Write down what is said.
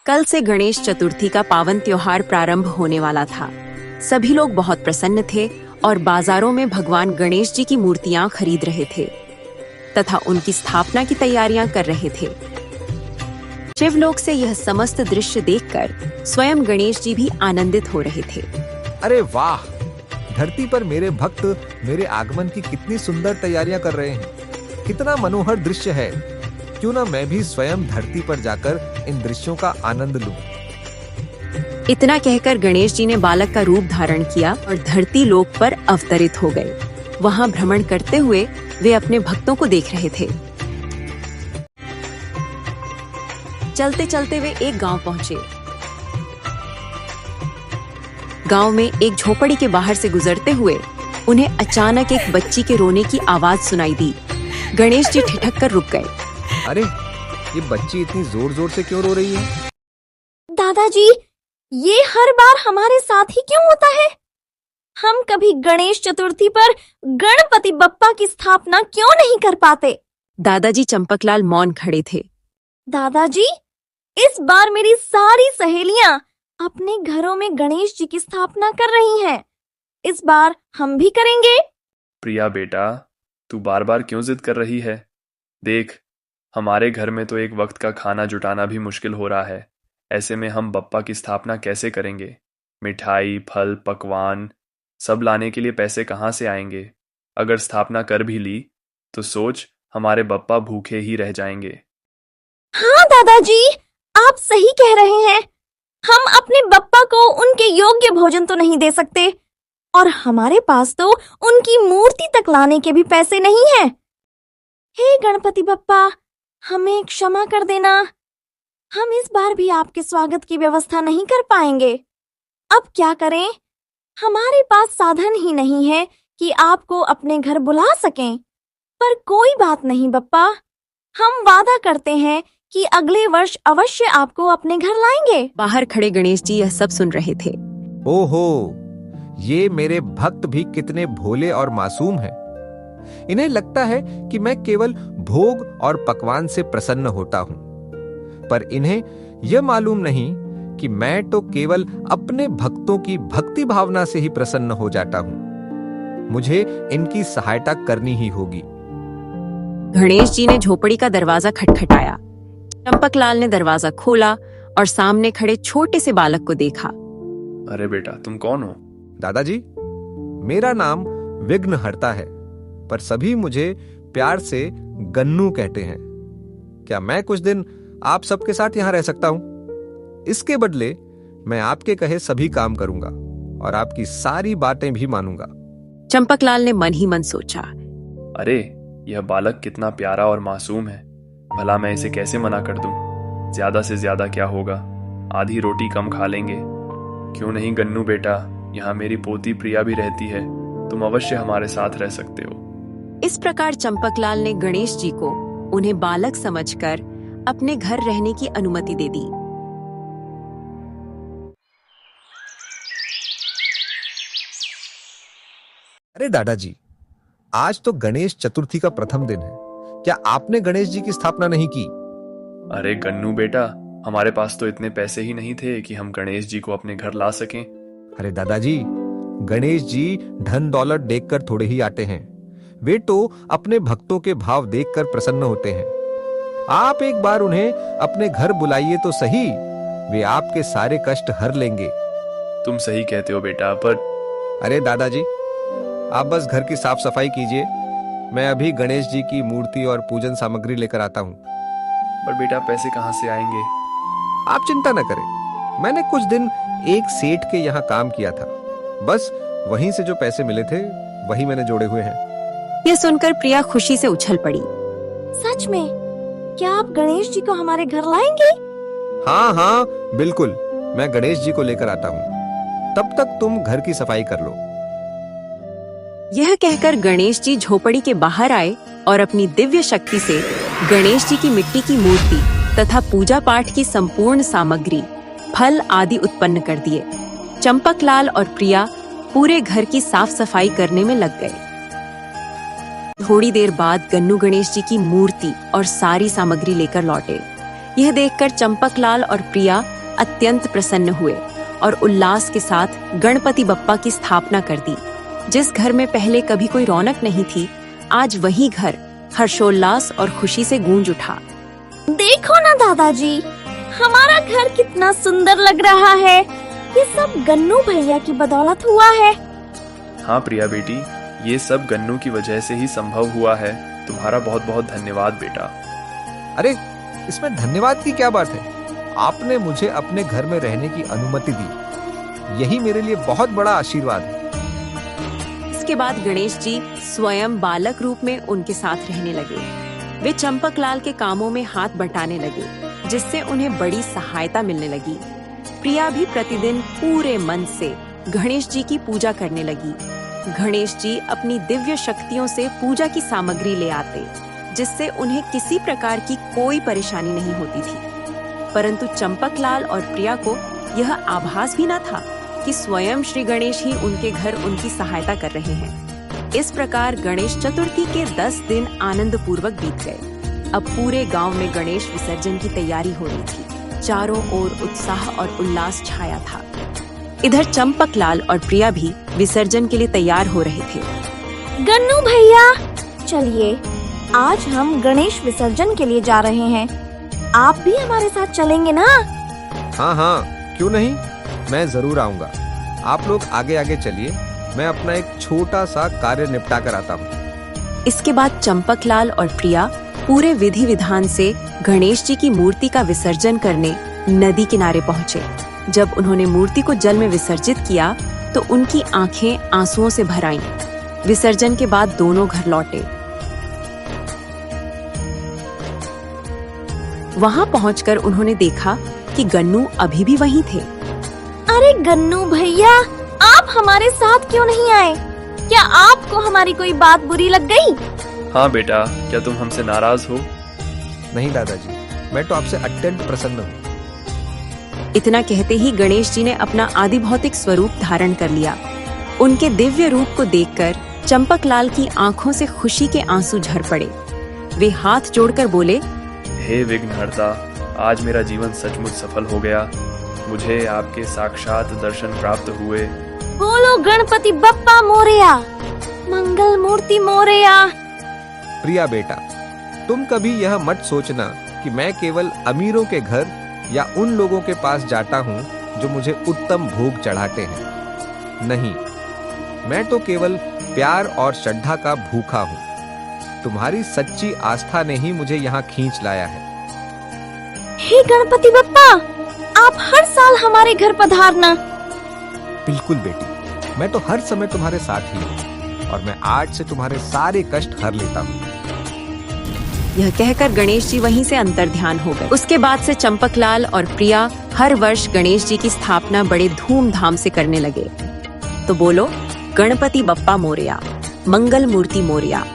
कल से गणेश चतुर्थी का पावन त्योहार प्रारंभ होने वाला था। सभी लोग बहुत प्रसन्न थे और बाजारों में भगवान गणेश जी की मूर्तियां खरीद रहे थे तथा उनकी स्थापना की तैयारियां कर रहे थे। शिवलोक से यह समस्त दृश्य देखकर स्वयं गणेश जी भी आनंदित हो रहे थे। अरे वाह! धरती पर मेरे भक्त मेरे आगमन की कितनी सुंदर तैयारियां कर रहे हैं। कितना मनोहर दृश्य है। क्यों ना मैं भी स्वयं धरती पर जाकर इन दृश्यों का आनंद लूं। इतना कहकर गणेश जी ने बालक का रूप धारण किया और धरती लोक पर अवतरित हो गए। वहां भ्रमण करते हुए वे अपने भक्तों को देख रहे थे। चलते चलते वे एक गांव पहुंचे। गांव में एक झोपड़ी के बाहर से गुजरते हुए उन्हें अचानक एक बच्ची के रोने की आवाज सुनाई दी। गणेश जी ठिठक कर रुक गए। अरे, ये बच्ची इतनी जोर जोर से क्यों रो रही है? दादाजी, ये हर बार हमारे साथ ही क्यों होता है? हम कभी गणेश चतुर्थी पर गणपति बप्पा की स्थापना क्यों नहीं कर पाते? दादाजी चंपकलाल मौन खड़े थे। दादाजी, इस बार मेरी सारी सहेलियां अपने घरों में गणेश जी की स्थापना कर रही हैं। इस बार हम भी करेंगे। प्रिया बेटा, तू बार बार क्यों जिद कर रही है? देख, हमारे घर में तो एक वक्त का खाना जुटाना भी मुश्किल हो रहा है। ऐसे में हम बप्पा की स्थापना कैसे करेंगे? मिठाई, फल, पकवान सब लाने के लिए पैसे कहाँ से आएंगे? अगर स्थापना कर भी ली तो सोच, हमारे बप्पा भूखे ही रह जाएंगे। हाँ दादाजी, आप सही कह रहे हैं। हम अपने बप्पा को उनके योग्य भोजन तो नहीं दे सकते और हमारे पास तो उनकी मूर्ति तक लाने के भी पैसे नहीं हैं। हे गणपति बप्पा, हमें क्षमा कर देना। हम इस बार भी आपके स्वागत की व्यवस्था नहीं कर पाएंगे। अब क्या करें? हमारे पास साधन ही नहीं है कि आपको अपने घर बुला सकें। पर कोई बात नहीं बप्पा, हम वादा करते हैं कि अगले वर्ष अवश्य आपको अपने घर लाएंगे। बाहर खड़े गणेश जी यह सब सुन रहे थे। ओहो, ये मेरे भक्त भी कितने भोले और मासूम हैं। इन्हें लगता है कि मैं केवल भोग और पकवान से प्रसन्न होता हूं, पर इन्हें यह मालूम नहीं कि मैं तो केवल अपने भक्तों की भक्ति भावना से ही प्रसन्न हो जाता हूं। मुझे इनकी सहायता करनी ही होगी। गणेश जी ने झोपड़ी का दरवाजा खटखटाया। चंपकलाल ने दरवाजा खोला और सामने खड़े छोटे से बालक को देखा। अरे बेटा, तुम कौन हो? दादाजी, मेरा नाम विघ्नहर्ता है, पर सभी मुझे प्यार से गन्नू कहते हैं। क्या मैं कुछ दिन आप सबके साथ यहां रह सकता हूं? इसके बदले मैं आपके कहे सभी काम करूंगा और आपकी सारी बातें भी मानूंगा। चंपकलाल ने मन ही मन सोचा, अरे, यह बालक कितना प्यारा और मासूम है। भला मैं इसे कैसे मना कर दूं? ज्यादा से ज्यादा क्या होगा, आधी रोटी कम खा लेंगे। क्यों नहीं गन्नू बेटा, यहाँ मेरी पोती प्रिया भी रहती है। तुम अवश्य हमारे साथ रह सकते हो। इस प्रकार चंपकलाल ने गणेश जी को उन्हें बालक समझकर अपने घर रहने की अनुमति दे दी। अरे दादाजी, आज तो गणेश चतुर्थी का प्रथम दिन है। क्या आपने गणेश जी की स्थापना नहीं की? अरे गन्नू बेटा, हमारे पास तो इतने पैसे ही नहीं थे कि हम गणेश जी को अपने घर ला सकें। अरे दादाजी, गणेश जी धन दौलत देखकर थोड़े ही आते हैं। वे तो अपने भक्तों के भाव देखकर प्रसन्न होते हैं। आप एक बार उन्हें अपने घर बुलाइए तो सही, वे आपके सारे कष्ट हर लेंगे। तुम सही कहते हो बेटा, पर अरे दादाजी, आप बस घर की साफ सफाई कीजिए। मैं अभी गणेश जी की मूर्ति और पूजन सामग्री लेकर आता हूँ। पर बेटा, पैसे कहाँ से आएंगे? आप चिंता न करें। मैंने कुछ दिन एक सेठ के यहाँ काम किया था। बस वहीं से जो पैसे मिले थे वही मैंने जोड़े हुए हैं। यह सुनकर प्रिया खुशी से उछल पड़ी। सच में? क्या आप गणेश जी को हमारे घर लाएंगे? हाँ हाँ, बिल्कुल। मैं गणेश जी को लेकर आता हूँ। तब तक तुम घर की सफाई कर लो। यह कहकर गणेश जी झोपड़ी के बाहर आए और अपनी दिव्य शक्ति से गणेश जी की मिट्टी की मूर्ति तथा पूजा पाठ की संपूर्ण सामग्री, फल आदि उत्पन्न कर दिए। चंपकलाल और प्रिया पूरे घर की साफ सफाई करने में लग गए। थोड़ी देर बाद गन्नू गणेश जी की मूर्ति और सारी सामग्री लेकर लौटे। यह देखकर चंपकलाल और प्रिया अत्यंत प्रसन्न हुए और उल्लास के साथ गणपति बप्पा की स्थापना कर दी। जिस घर में पहले कभी कोई रौनक नहीं थी, आज वही घर हर्षोल्लास और खुशी से गूंज उठा। देखो ना दादाजी, हमारा घर कितना सुंदर लग रहा है। ये सब गन्नू भैया की बदौलत हुआ है। हाँ प्रिया बेटी, ये सब गन्नू की वजह से ही संभव हुआ है। तुम्हारा बहुत बहुत धन्यवाद बेटा। अरे इसमें धन्यवाद की क्या बात है? आपने मुझे अपने घर में रहने की अनुमति दी, यही मेरे लिए बहुत बड़ा आशीर्वाद है। इसके बाद गणेश जी स्वयं बालक रूप में उनके साथ रहने लगे। वे चंपकलाल के कामों में हाथ बटाने लगे, जिससे उन्हें बड़ी सहायता मिलने लगी। प्रिया भी प्रतिदिन पूरे मन से गणेश जी की पूजा करने लगी। गणेश जी अपनी दिव्य शक्तियों से पूजा की सामग्री ले आते, जिससे उन्हें किसी प्रकार की कोई परेशानी नहीं होती थी। परंतु चंपकलाल और प्रिया को यह आभास भी न था कि स्वयं श्री गणेश ही उनके घर उनकी सहायता कर रहे हैं। इस प्रकार गणेश चतुर्थी के 10 दिन आनंद पूर्वक बीत गए। अब पूरे गांव में गणेश विसर्जन की तैयारी हो रही थी। चारों ओर उत्साह और उल्लास छाया था। इधर चंपकलाल और प्रिया भी विसर्जन के लिए तैयार हो रहे थे। गन्नू भैया, चलिए आज हम गणेश विसर्जन के लिए जा रहे हैं। आप भी हमारे साथ चलेंगे ना? हाँ हाँ, क्यों नहीं, मैं जरूर आऊंगा। आप लोग आगे आगे चलिए, मैं अपना एक छोटा सा कार्य निपटा कर आता हूँ। इसके बाद चंपकलाल और प्रिया पूरे विधि विधान से गणेश जी की मूर्ति का विसर्जन करने नदी किनारे पहुँचे। जब उन्होंने मूर्ति को जल में विसर्जित किया तो उनकी आंखें आंसुओं से भर आईं। विसर्जन के बाद दोनों घर लौटे। वहां पहुंचकर उन्होंने देखा कि गन्नू अभी भी वहीं थे। अरे गन्नू भैया, आप हमारे साथ क्यों नहीं आए? क्या आपको हमारी कोई बात बुरी लग गई? हाँ बेटा, क्या तुम हमसे नाराज हो? नहीं दादाजी, मैं तो आपसे अत्यंत प्रसन्न हूँ। इतना कहते ही गणेश जी ने अपना आदि भौतिक स्वरूप धारण कर लिया। उनके दिव्य रूप को देखकर चंपकलाल की आंखों से खुशी के आंसू झर पड़े। वे हाथ जोड़कर बोले, हे विघ्नहर्ता, आज मेरा जीवन सचमुच सफल हो गया। मुझे आपके साक्षात दर्शन प्राप्त हुए। बोलो गणपति बप्पा मोरया, मंगल मूर्ति मोरया। प्रिया बेटा, तुम कभी यह मत सोचना कि मैं केवल अमीरों के घर या उन लोगों के पास जाता हूँ जो मुझे उत्तम भोग चढ़ाते हैं। नहीं, मैं तो केवल प्यार और श्रद्धा का भूखा हूँ। तुम्हारी सच्ची आस्था ने ही मुझे यहाँ खींच लाया है। हे गणपति बप्पा, आप हर साल हमारे घर पधारना। बिल्कुल बेटी, मैं तो हर समय तुम्हारे साथ ही हूँ और मैं आज से तुम्हारे सारे कष्ट हर लेता हूँ। यह कहकर गणेश जी वहीं से अंतर्ध्यान हो गए। उसके बाद से चंपकलाल और प्रिया हर वर्ष गणेश जी की स्थापना बड़े धूमधाम से करने लगे। तो बोलो, गणपति बप्पा मोरया, मंगल मूर्ति मोरया।